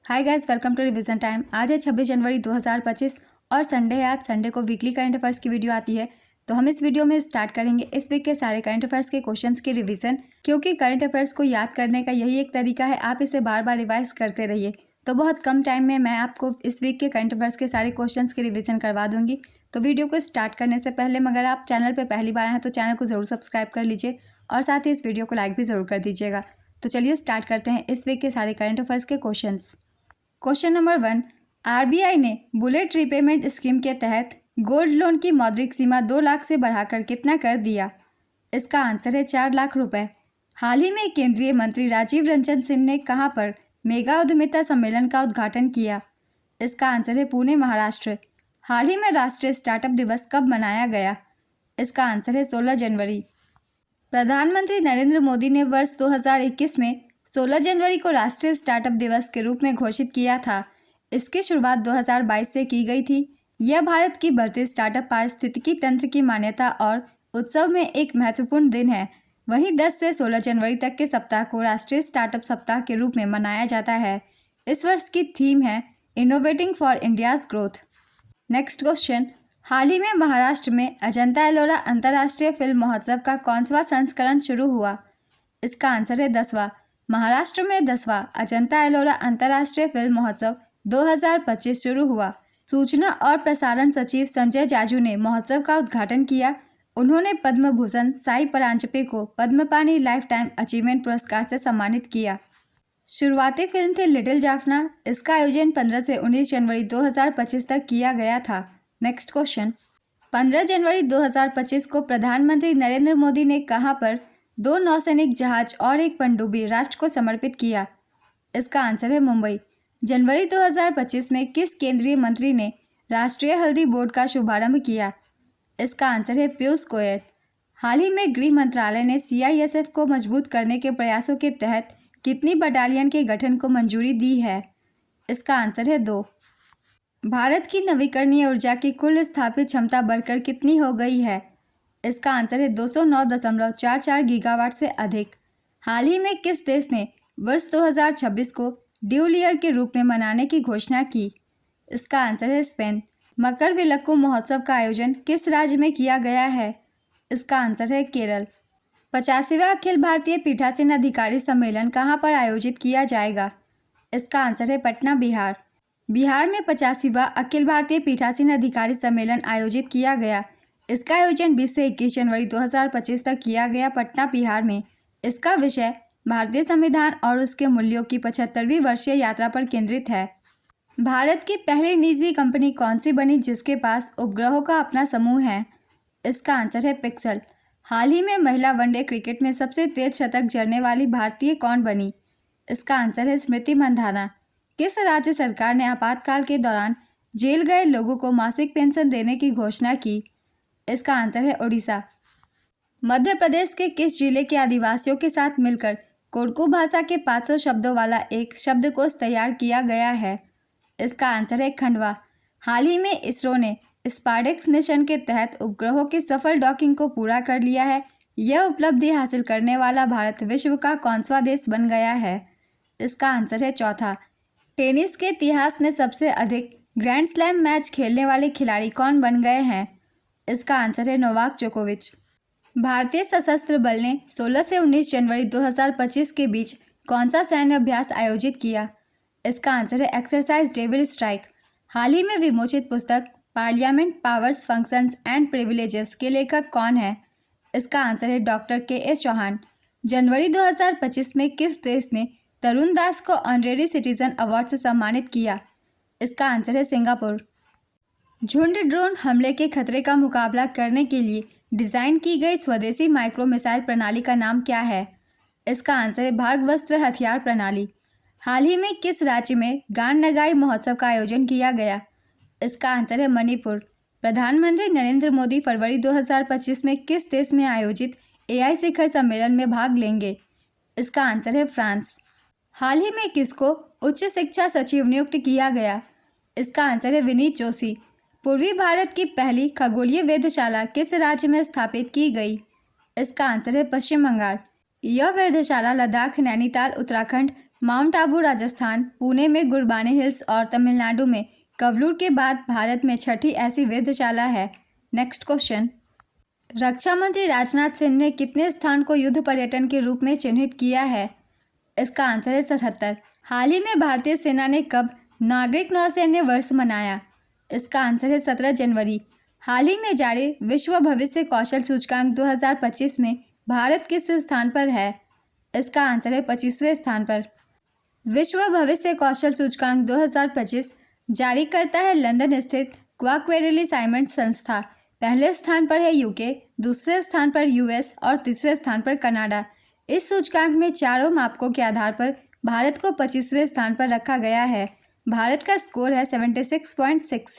Hi guys, welcome to revision time. आज है 26 जनवरी 2025 और संडे है। आज संडे को वीकली करंट अफेयर्स की वीडियो आती है, तो हम इस वीडियो में स्टार्ट करेंगे इस वीक के सारे करंट अफेयर्स के क्वेश्चंस की रिवीजन। क्योंकि करंट अफेयर्स को याद करने का यही एक तरीका है, आप इसे बार बार रिवाइज करते रहिए, तो बहुत कम टाइम में मैं आपको इस वीक के करंट अफेयर्स के सारे क्वेश्चंस की रिवीजन करवा दूंगी। तो वीडियो को स्टार्ट करने से पहले अगर आप चैनल पर पहली बार आए हैं तो चैनल को ज़रूर सब्सक्राइब कर लीजिए और साथ ही इस वीडियो को लाइक भी ज़रूर कर दीजिएगा। तो चलिए स्टार्ट करते हैं इस वीक के सारे करंट अफेयर्स के क्वेश्चंस। क्वेश्चन नंबर 1, आरबीआई ने बुलेट रीपेमेंट स्कीम के तहत गोल्ड लोन की मौद्रिक सीमा 2 लाख से बढ़ाकर कितना कर दिया? इसका आंसर है 4 लाख रुपए। हाल ही में केंद्रीय मंत्री राजीव रंजन सिंह ने कहां पर मेगा उद्यमिता सम्मेलन का उद्घाटन किया? इसका आंसर है पुणे, महाराष्ट्र। हाल ही में राष्ट्रीय स्टार्टअप दिवस कब मनाया गया? इसका आंसर है 16 जनवरी। प्रधानमंत्री नरेंद्र मोदी ने वर्ष 2021 में 16 जनवरी को राष्ट्रीय स्टार्टअप दिवस के रूप में घोषित किया था। इसकी शुरुआत 2022 से की गई थी। यह भारत की बढ़ती स्टार्टअप पारिस्थितिकी तंत्र की मान्यता और उत्सव में एक महत्वपूर्ण दिन है। वहीं 10 से 16 जनवरी तक के सप्ताह को राष्ट्रीय स्टार्टअप सप्ताह के रूप में मनाया जाता है। इस वर्ष की थीम है innovating for India's growth. Next question, हाल ही में महाराष्ट्र में अजंता एलोरा अंतर्राष्ट्रीय फिल्म महोत्सव का कौनसा संस्करण शुरू हुआ? इसका आंसर है 10वां। महाराष्ट्र में 10वां अजंता एलोरा अंतर्राष्ट्रीय फिल्म महोत्सव 2025 शुरू हुआ। सूचना और प्रसारण सचिव संजय जाजू ने महोत्सव का उद्घाटन किया। उन्होंने पद्म भूषण साई परांजपे को पद्मपाणि लाइफ टाइम अचीवमेंट पुरस्कार से सम्मानित किया। शुरुआती फिल्म थी लिटिल जाफना। इसका आयोजन 15 से 19 जनवरी 2025 तक किया गया था। नेक्स्ट क्वेश्चन, 15 जनवरी 2025 को प्रधानमंत्री नरेंद्र मोदी ने कहां पर 2 नौसैनिक जहाज और एक पनडुब्बी राष्ट्र को समर्पित किया? इसका आंसर है मुंबई। जनवरी 2025 में किस केंद्रीय मंत्री ने राष्ट्रीय हल्दी बोर्ड का शुभारंभ किया? इसका आंसर है पीयूष गोयल। हाल ही में गृह मंत्रालय ने सीआईएसएफ को मजबूत करने के प्रयासों के तहत कितनी बटालियन के गठन को मंजूरी दी है? इसका आंसर है 2। भारत की नवीकरणीय ऊर्जा की कुल स्थापित क्षमता बढ़कर कितनी हो गई है? इसका आंसर है 209.44 गीगावाट से अधिक। हाल ही में किस देश ने वर्ष 2026 को ड्यूल ईयर के रूप में मनाने की घोषणा की? इसका आंसर है स्पेन। मकर विलक्कू महोत्सव का आयोजन किस राज्य में किया गया है? इसका आंसर है केरल। 85वां अखिल भारतीय पीठासीन अधिकारी सम्मेलन कहां पर आयोजित किया जाएगा? इसका आंसर है पटना, बिहार। बिहार में 85वां अखिल भारतीय पीठासीन अधिकारी सम्मेलन आयोजित किया गया। इसका आयोजन 20 से 21 जनवरी 2025 तक किया गया, पटना, बिहार में। इसका विषय भारतीय संविधान और उसके मूल्यों की 75वीं वर्षीय यात्रा पर केंद्रित है। भारत की पहली निजी कंपनी कौन सी बनी जिसके पास उपग्रहों का अपना समूह है? इसका आंसर है पिक्सल। हाल ही में महिला वनडे क्रिकेट में सबसे तेज शतक जड़ने वाली भारतीय कौन बनी? इसका आंसर है स्मृति मंधाना। किस राज्य सरकार ने आपातकाल के दौरान जेल गए लोगों को मासिक पेंशन देने की घोषणा की? इसका आंसर है ओडिशा। मध्य प्रदेश के किस जिले के आदिवासियों के साथ मिलकर कोडकू भाषा के 500 शब्दों वाला एक शब्दकोश तैयार किया गया है? इसका आंसर है खंडवा। हाल ही में इसरो ने स्पार्डेक्स मिशन के तहत उपग्रहों की सफल डॉकिंग को पूरा कर लिया है। यह उपलब्धि हासिल करने वाला भारत विश्व का कौनसा देश बन गया है? इसका आंसर है चौथा। टेनिस के इतिहास में सबसे अधिक ग्रैंड स्लैम मैच खेलने वाले खिलाड़ी कौन बन गए हैं? इसका आंसर है नोवाक जोकोविच। भारतीय सशस्त्र बल ने 16 से 19 जनवरी 2025 के बीच कौन सा सैन्य अभ्यास आयोजित किया? इसका आंसर है एक्सरसाइज डेविल स्ट्राइक। हाल ही में विमोचित पुस्तक parliament powers, functions and privileges के लेखक कौन है? इसका आंसर है डॉक्टर के.एस. चौहान। जनवरी 2025 में किस देश ने तरुण दास को ऑनरेरी सिटीजन अवार्ड से सम्मानित किया? इसका आंसर है सिंगापुर। झुंड ड्रोन हमले के खतरे का मुकाबला करने के लिए डिज़ाइन की गई स्वदेशी माइक्रो मिसाइल प्रणाली का नाम क्या है? इसका आंसर है भार्गवस्त्र हथियार प्रणाली। हाल ही में किस राज्य में गान नगाई महोत्सव का आयोजन किया गया? इसका आंसर है मणिपुर। प्रधानमंत्री नरेंद्र मोदी फरवरी 2025 में किस देश में आयोजित एआई शिखर सम्मेलन में भाग लेंगे? इसका आंसर है फ्रांस। हाल ही में किसको उच्च शिक्षा सचिव नियुक्त किया गया? इसका आंसर है विनीत जोशी। पूर्वी भारत की पहली खगोलीय वेधशाला किस राज्य में स्थापित की गई? इसका आंसर है पश्चिम बंगाल। यह वेधशाला लद्दाख, नैनीताल, उत्तराखंड, माउंट आबू राजस्थान, पुणे में गुरबानी हिल्स और तमिलनाडु में कवलूर के बाद भारत में छठी ऐसी वेधशाला है। नेक्स्ट क्वेश्चन, रक्षा मंत्री राजनाथ सिंह ने कितने स्थान को युद्ध पर्यटन के रूप में चिन्हित किया है? इसका आंसर है 77। हाल ही में भारतीय सेना ने कब नागरिक नौसैन्य वर्ष मनाया? इसका आंसर है 17 जनवरी। हाल ही में जारी विश्व भविष्य कौशल सूचकांक 2025 में भारत किस स्थान पर है? इसका आंसर है 25वें स्थान पर। विश्व भविष्य कौशल सूचकांक 2025 जारी करता है लंदन स्थित क्वाकवेरेली साइमंड संस्था। पहले स्थान पर है यूके, दूसरे स्थान पर यूएस और तीसरे स्थान पर कनाडा। इस सूचकांक में चारों मापकों के आधार पर भारत को 25वें स्थान पर रखा गया है। भारत का स्कोर है 76.6।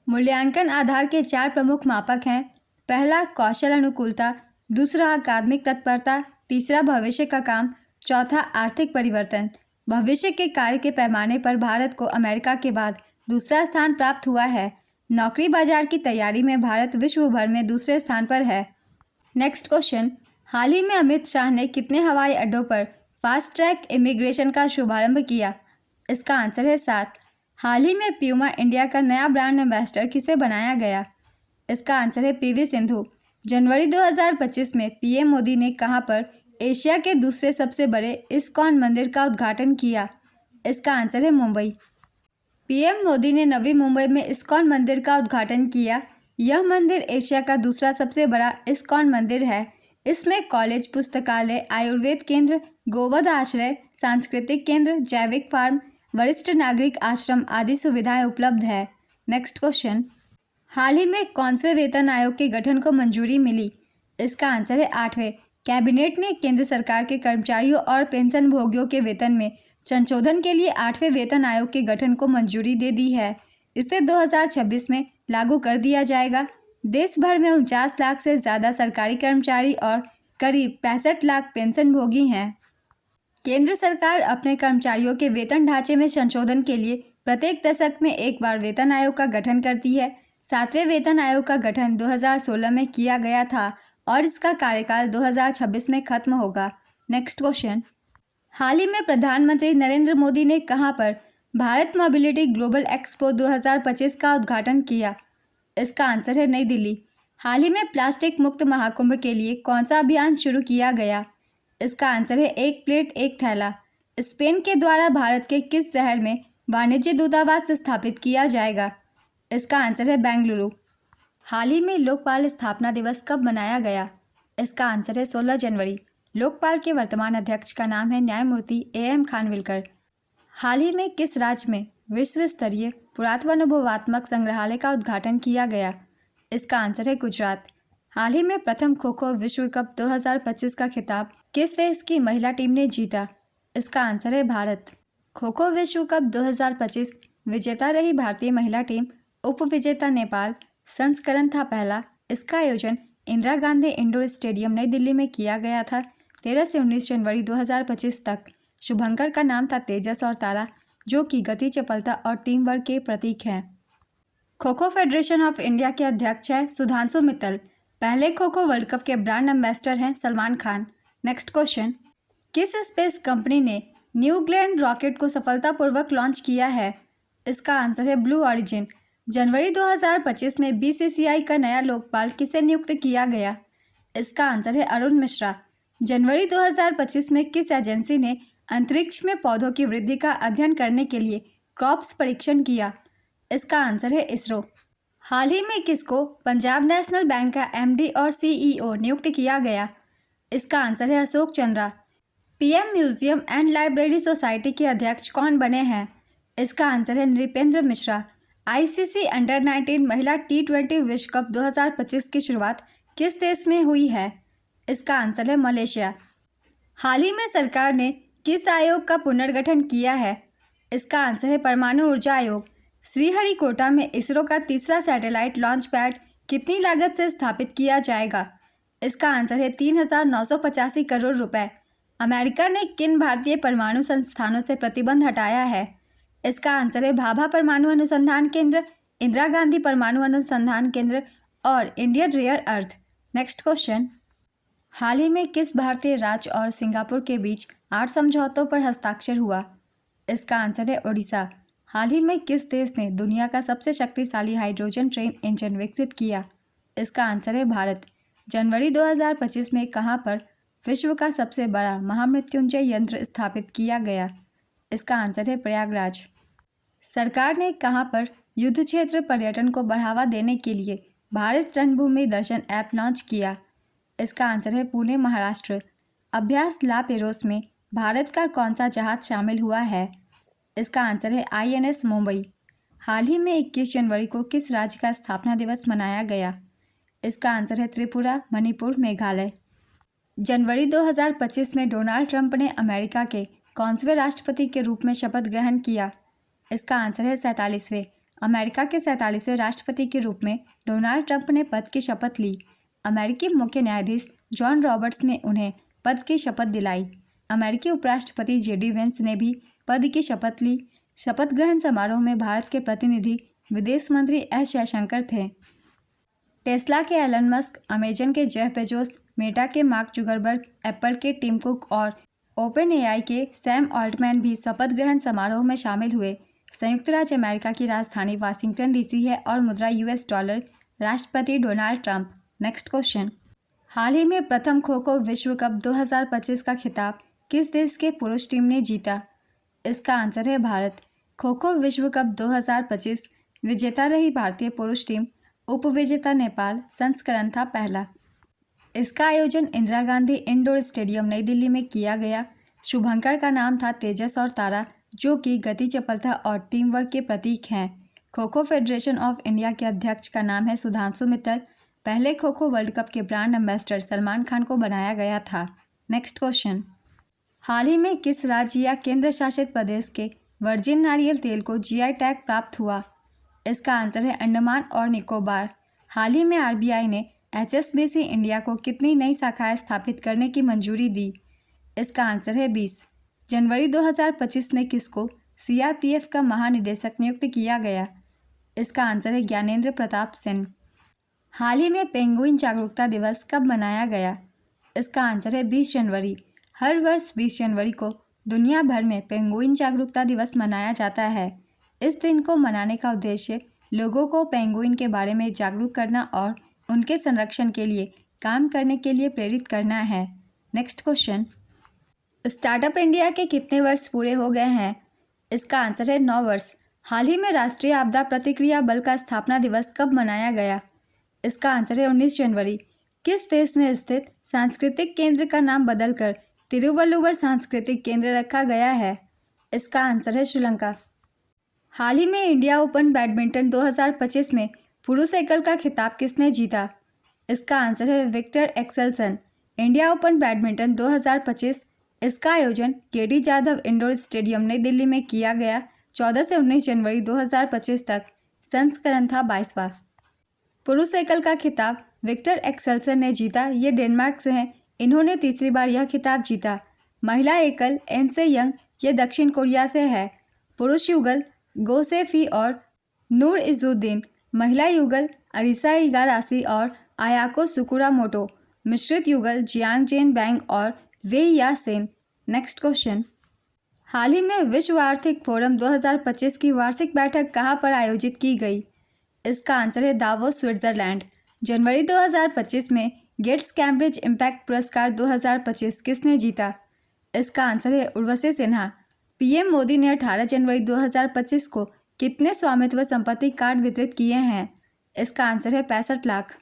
मूल्यांकन आधार के 4 प्रमुख मापक हैं। पहला कौशल अनुकूलता, दूसरा अकादमिक तत्परता, तीसरा भविष्य का काम, चौथा आर्थिक परिवर्तन। भविष्य के कार्य के पैमाने पर भारत को अमेरिका के बाद दूसरा स्थान प्राप्त हुआ है। नौकरी बाजार की तैयारी में भारत विश्व भर में दूसरे स्थान पर है। नेक्स्ट क्वेश्चन, हाल ही में अमित शाह ने कितने हवाई अड्डों पर फास्ट ट्रैक इमिग्रेशन का शुभारंभ किया? इसका आंसर है 7। हाल ही में प्यूमा इंडिया का नया ब्रांड एम्बेसडर किसे बनाया गया? इसका आंसर है पीवी सिंधु। जनवरी 2025 में पीएम मोदी ने कहां पर एशिया के दूसरे सबसे बड़े इस्कॉन मंदिर का उद्घाटन किया? इसका आंसर है मुंबई। पीएम मोदी ने नवी मुंबई में इस्कॉन मंदिर का उद्घाटन किया। यह मंदिर एशिया का दूसरा सबसे बड़ा इस्कॉन मंदिर है। इसमें कॉलेज, पुस्तकालय, आयुर्वेद केंद्र, गोवध आश्रय, सांस्कृतिक केंद्र, जैविक फार्म, वरिष्ठ नागरिक आश्रम आदि सुविधाएं उपलब्ध है। नेक्स्ट क्वेश्चन, हाल ही में कौनसे वेतन आयोग के गठन को मंजूरी मिली? इसका आंसर है 8वें। कैबिनेट ने केंद्र सरकार के कर्मचारियों और पेंशन भोगियों के वेतन में संशोधन के लिए 8वें वेतन आयोग के गठन को मंजूरी दे दी है। इसे 2026 में लागू कर दिया जाएगा। देश भर में 49 लाख से ज़्यादा सरकारी कर्मचारी और करीब 65 लाख पेंशन भोगी हैं। केंद्र सरकार अपने कर्मचारियों के वेतन ढांचे में संशोधन के लिए प्रत्येक दशक में एक बार वेतन आयोग का गठन करती है। 7वें वेतन आयोग का गठन 2016 में किया गया था और इसका कार्यकाल 2026 में खत्म होगा। नेक्स्ट क्वेश्चन, हाल ही में प्रधानमंत्री नरेंद्र मोदी ने कहां पर भारत मोबिलिटी ग्लोबल एक्सपो 2025 का उद्घाटन किया? इसका आंसर है नई दिल्ली। हाल ही में प्लास्टिक मुक्त महाकुंभ के लिए कौन सा अभियान शुरू किया गया? इसका आंसर है एक प्लेट एक थैला। स्पेन के द्वारा भारत के किस शहर में वाणिज्य दूतावास स्थापित किया जाएगा? इसका आंसर है बेंगलुरु। हाल ही में लोकपाल स्थापना दिवस कब मनाया गया? इसका आंसर है 16 जनवरी। लोकपाल के वर्तमान अध्यक्ष का नाम है न्यायमूर्ति AM खानविलकर। हाल ही में किस राज्य में विश्व स्तरीय पुरातत्व अनुभवात्मक संग्रहालय का उद्घाटन किया गया? इसका आंसर है गुजरात। हाल ही में प्रथम खो खो विश्व कप 2025 का खिताब किस देश की महिला टीम ने जीता? इसका आंसर है भारत। खो खो विश्व कप 2025 विजेता रही भारतीय महिला टीम, उप विजेता नेपाल। संस्करण था पहला। इसका आयोजन इंदिरा गांधी इंडोर स्टेडियम नई दिल्ली में किया गया था। 13 से 19 जनवरी 2025 तक। शुभंकर का नाम था तेजस और तारा, जो कि गति, चपलता और टीम वर्क के प्रतीक हैं। Kho kho federation of India के अध्यक्ष हैं सुधांशु मित्तल। पहले खो खो वर्ल्ड कप के ब्रांड एम्बेसडर हैं सलमान खान। नेक्स्ट क्वेश्चन, किस स्पेस कंपनी ने न्यू ग्लेन रॉकेट को सफलतापूर्वक लॉन्च किया है? इसका आंसर है ब्लू ऑरिजिन। जनवरी 2025 में BCCI का नया लोकपाल किसे नियुक्त किया गया? इसका आंसर है अरुण मिश्रा। जनवरी 2025 में किस एजेंसी ने अंतरिक्ष में पौधों की वृद्धि का अध्ययन करने के लिए क्रॉप्स परीक्षण किया? इसका आंसर है इसरो। हाल ही में किसको पंजाब नेशनल बैंक का MD और CEO नियुक्त किया गया? इसका आंसर है Ashok Chandra. PM museum and library society के अध्यक्ष कौन बने हैं? इसका आंसर है नृपेंद्र मिश्रा। ICC अंडर-19 महिला T20 विश्व कप 2025 की शुरुआत किस देश में हुई है? इसका आंसर है मलेशिया। हाल ही में सरकार ने किस आयोग का पुनर्गठन किया है? इसका आंसर है परमाणु ऊर्जा आयोग। श्रीहरिकोटा में इसरो का तीसरा सैटेलाइट लॉन्च पैड कितनी लागत से स्थापित किया जाएगा? इसका आंसर है 3,985 करोड़ रुपए। अमेरिका ने किन भारतीय परमाणु संस्थानों से प्रतिबंध हटाया है? इसका आंसर है भाभा परमाणु अनुसंधान केंद्र, इंदिरा गांधी परमाणु अनुसंधान केंद्र और Indian rare earth. Next question, हाल ही में किस भारतीय राज्य और सिंगापुर के बीच 8 समझौतों पर हस्ताक्षर हुआ? इसका आंसर है उड़ीसा। हाल ही में किस देश ने दुनिया का सबसे शक्तिशाली हाइड्रोजन ट्रेन इंजन विकसित किया? इसका आंसर है भारत। जनवरी 2025 में कहां पर विश्व का सबसे बड़ा महामृत्युंजय यंत्र स्थापित किया गया? इसका आंसर है प्रयागराज। सरकार ने कहां पर युद्ध क्षेत्र पर्यटन को बढ़ावा देने के लिए भारत रणभूमि दर्शन ऐप लॉन्च किया? इसका आंसर है पुणे, महाराष्ट्र। अभ्यास ला पेरोस में भारत का कौन सा जहाज शामिल हुआ है? इसका आंसर है INS मुंबई। हाल ही में 21 जनवरी को किस राज्य का स्थापना दिवस मनाया गया? इसका आंसर है त्रिपुरा, मणिपुर, मेघालय। जनवरी 2025 में डोनाल्ड ट्रंप ने अमेरिका के कौनसवें राष्ट्रपति के रूप में शपथ ग्रहण किया? इसका आंसर है 47वें। अमेरिका के 47वें राष्ट्रपति के रूप में डोनाल्ड ट्रंप ने पद की शपथ ली। अमेरिकी मुख्य न्यायाधीश जॉन रॉबर्ट्स ने उन्हें पद की शपथ दिलाई। अमेरिकी उपराष्ट्रपति JD वेंस ने भी पद की शपथ ली। शपथ ग्रहण समारोह में भारत के प्रतिनिधि विदेश मंत्री S जयशंकर थे। टेस्ला के एलन मस्क, अमेजन के जेफ बेजोस, मेटा के मार्क जुगरबर्ग, एप्पल के टिम कुक और OpenAI के सैम ऑल्टमैन भी शपथ ग्रहण समारोह में शामिल हुए। संयुक्त राज्य अमेरिका की राजधानी वाशिंगटन DC है और मुद्रा US डॉलर। राष्ट्रपति डोनाल्ड ट्रंप। Next question. हाल ही में प्रथम खो खो विश्व कप 2025 का खिताब किस देश के पुरुष टीम ने जीता? इसका आंसर है भारत। खो खो विश्व कप 2025 विजेता रही भारतीय पुरुष टीम। उपविजेता नेपाल। संस्करण था पहला। इसका आयोजन इंदिरा गांधी इंडोर स्टेडियम नई दिल्ली में किया गया। शुभंकर का नाम था तेजस और तारा, जो कि गति, चपलता और टीम वर्क के प्रतीक हैं। Kho kho federation of India के अध्यक्ष का नाम है सुधांशु मित्तल। पहले खो खो वर्ल्ड कप के ब्रांड एम्बेसडर सलमान खान को बनाया गया था। Next question. हाल ही में किस राज्य या केंद्र शासित प्रदेश के वर्जिन नारियल तेल को GI टैग प्राप्त हुआ? इसका आंसर है अंडमान और निकोबार। हाल ही में RBI ने HSBC इंडिया को कितनी नई शाखाएं स्थापित करने की मंजूरी दी? इसका आंसर है 20। जनवरी 2025 में किसको CRPF का महानिदेशक नियुक्त किया गया? इसका आंसर है ज्ञानेंद्र प्रताप सिंह। हाल ही में पेंगुइन जागरूकता दिवस कब मनाया गया? इसका आंसर है 20 जनवरी। हर वर्ष 20 जनवरी को दुनिया भर में पेंगुइन जागरूकता दिवस मनाया जाता है। इस दिन को मनाने का उद्देश्य लोगों को पेंगुइन के बारे में जागरूक करना और उनके संरक्षण के लिए काम करने के लिए प्रेरित करना है। Next question. स्टार्टअप इंडिया के कितने वर्ष पूरे हो गए हैं? इसका आंसर है 9 वर्ष। हाल ही में राष्ट्रीय आपदा प्रतिक्रिया बल का स्थापना दिवस कब मनाया गया? इसका आंसर है 19 जनवरी। किस देश में स्थित सांस्कृतिक केंद्र का नाम बदलकर तिरुवल्लुवर सांस्कृतिक केंद्र रखा गया है? इसका आंसर है श्रीलंका। हाल ही में इंडिया ओपन बैडमिंटन 2025 में पुरुष एकल का खिताब किसने जीता? इसका आंसर है Viktor Axelsen. India Open badminton 2025 इसका आयोजन KD जाधव इंडोर स्टेडियम नई दिल्ली में किया गया। 14 से 19 जनवरी 2025 तक। संस्करण था 22वां। पुरुष एकल का खिताब विक्टर एक्सेल्सन ने जीता। ये डेनमार्क से हैं। इन्होंने तीसरी बार यह खिताब जीता। महिला एकल एनसे यंग, ये दक्षिण कोरिया से है। पुरुष युगल गो सेफी और नूर इजुद्दीन। महिला युगल अरिसा इगारासी और आयाको सुकुरामोटो। मिश्रित युगल जियांग जेन बैंग और वेई या सेन। Next question. हाल ही में विश्व आर्थिक फोरम 2025 की वार्षिक बैठक कहाँ पर आयोजित की गई? इसका आंसर है दावोस, स्विट्जरलैंड। जनवरी 2025 में गेट्स कैम्ब्रिज इम्पैक्ट पुरस्कार 2025 किसने जीता? इसका आंसर है उर्वशी सिन्हा। PM मोदी ने 18 जनवरी 2025 को कितने स्वामित्व संपत्ति कार्ड वितरित किए हैं? इसका आंसर है 65 लाख।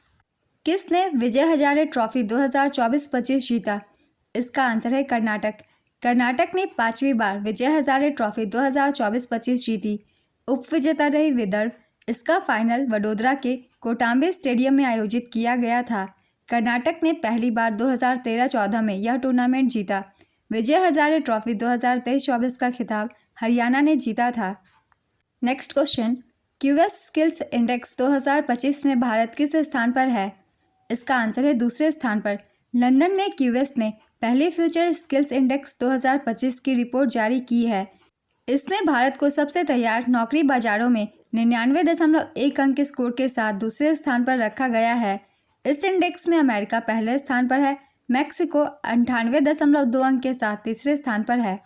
किसने विजय हजारे ट्रॉफी 2024-25 जीता? इसका आंसर है कर्नाटक। कर्नाटक ने 5वीं बार विजय हजारे ट्रॉफी 2024-25 जीती। उपविजेता रही विदर्भ। इसका फाइनल वडोदरा के कोटाम्बे स्टेडियम में आयोजित किया गया था। कर्नाटक ने पहली बार 2013-14 में यह टूर्नामेंट जीता। विजय हजारे ट्रॉफी 2023-24 का खिताब हरियाणा ने जीता था। Next question. QS skills index 2025 में भारत किस स्थान पर है? इसका आंसर है दूसरे स्थान पर। लंदन में QS ने पहले फ्यूचर स्किल्स इंडेक्स 2025 की रिपोर्ट जारी की है। इसमें भारत को सबसे तैयार नौकरी बाजारों में 99.1 अंक के स्कोर के साथ दूसरे स्थान पर रखा गया है। इस इंडेक्स में अमेरिका पहले स्थान पर है, मैक्सिको 98.2 अंक के साथ तीसरे स्थान पर है।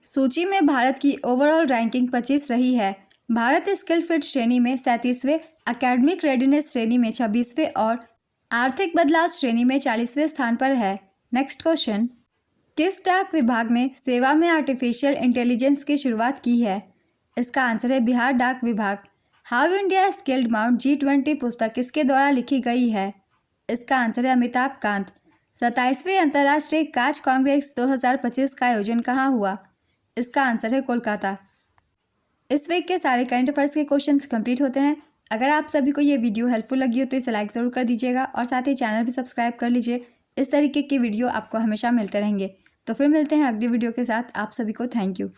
सूची में भारत की ओवरऑल रैंकिंग 25 रही है। भारत स्किल फिट श्रेणी में 37वें, एकेडमिक रेडीनेस श्रेणी में 26वें और आर्थिक बदलाव श्रेणी में 40वें स्थान पर है। नेक्स्ट क्वेश्चन, किस डाक विभाग ने सेवा में आर्टिफिशियल इंटेलिजेंस की शुरुआत की है? इसका आंसर है बिहार डाक विभाग। How India scaled mount G20 पुस्तक किसके द्वारा लिखी गई है? इसका आंसर है अमिताभ कांत। 27वें अंतर्राष्ट्रीय कांच कांग्रेस 2025 का आयोजन कहाँ हुआ? इसका आंसर है कोलकाता। इस वीक के सारे करंट अफेयर्स के क्वेश्चंस कंप्लीट होते हैं। अगर आप सभी को ये वीडियो हेल्पफुल लगी हो तो इसे लाइक ज़रूर कर दीजिएगा और साथ ही चैनल भी सब्सक्राइब कर लीजिए। इस तरीके के वीडियो आपको हमेशा मिलते रहेंगे। तो फिर मिलते हैं अगली वीडियो के साथ। आप सभी को थैंक यू।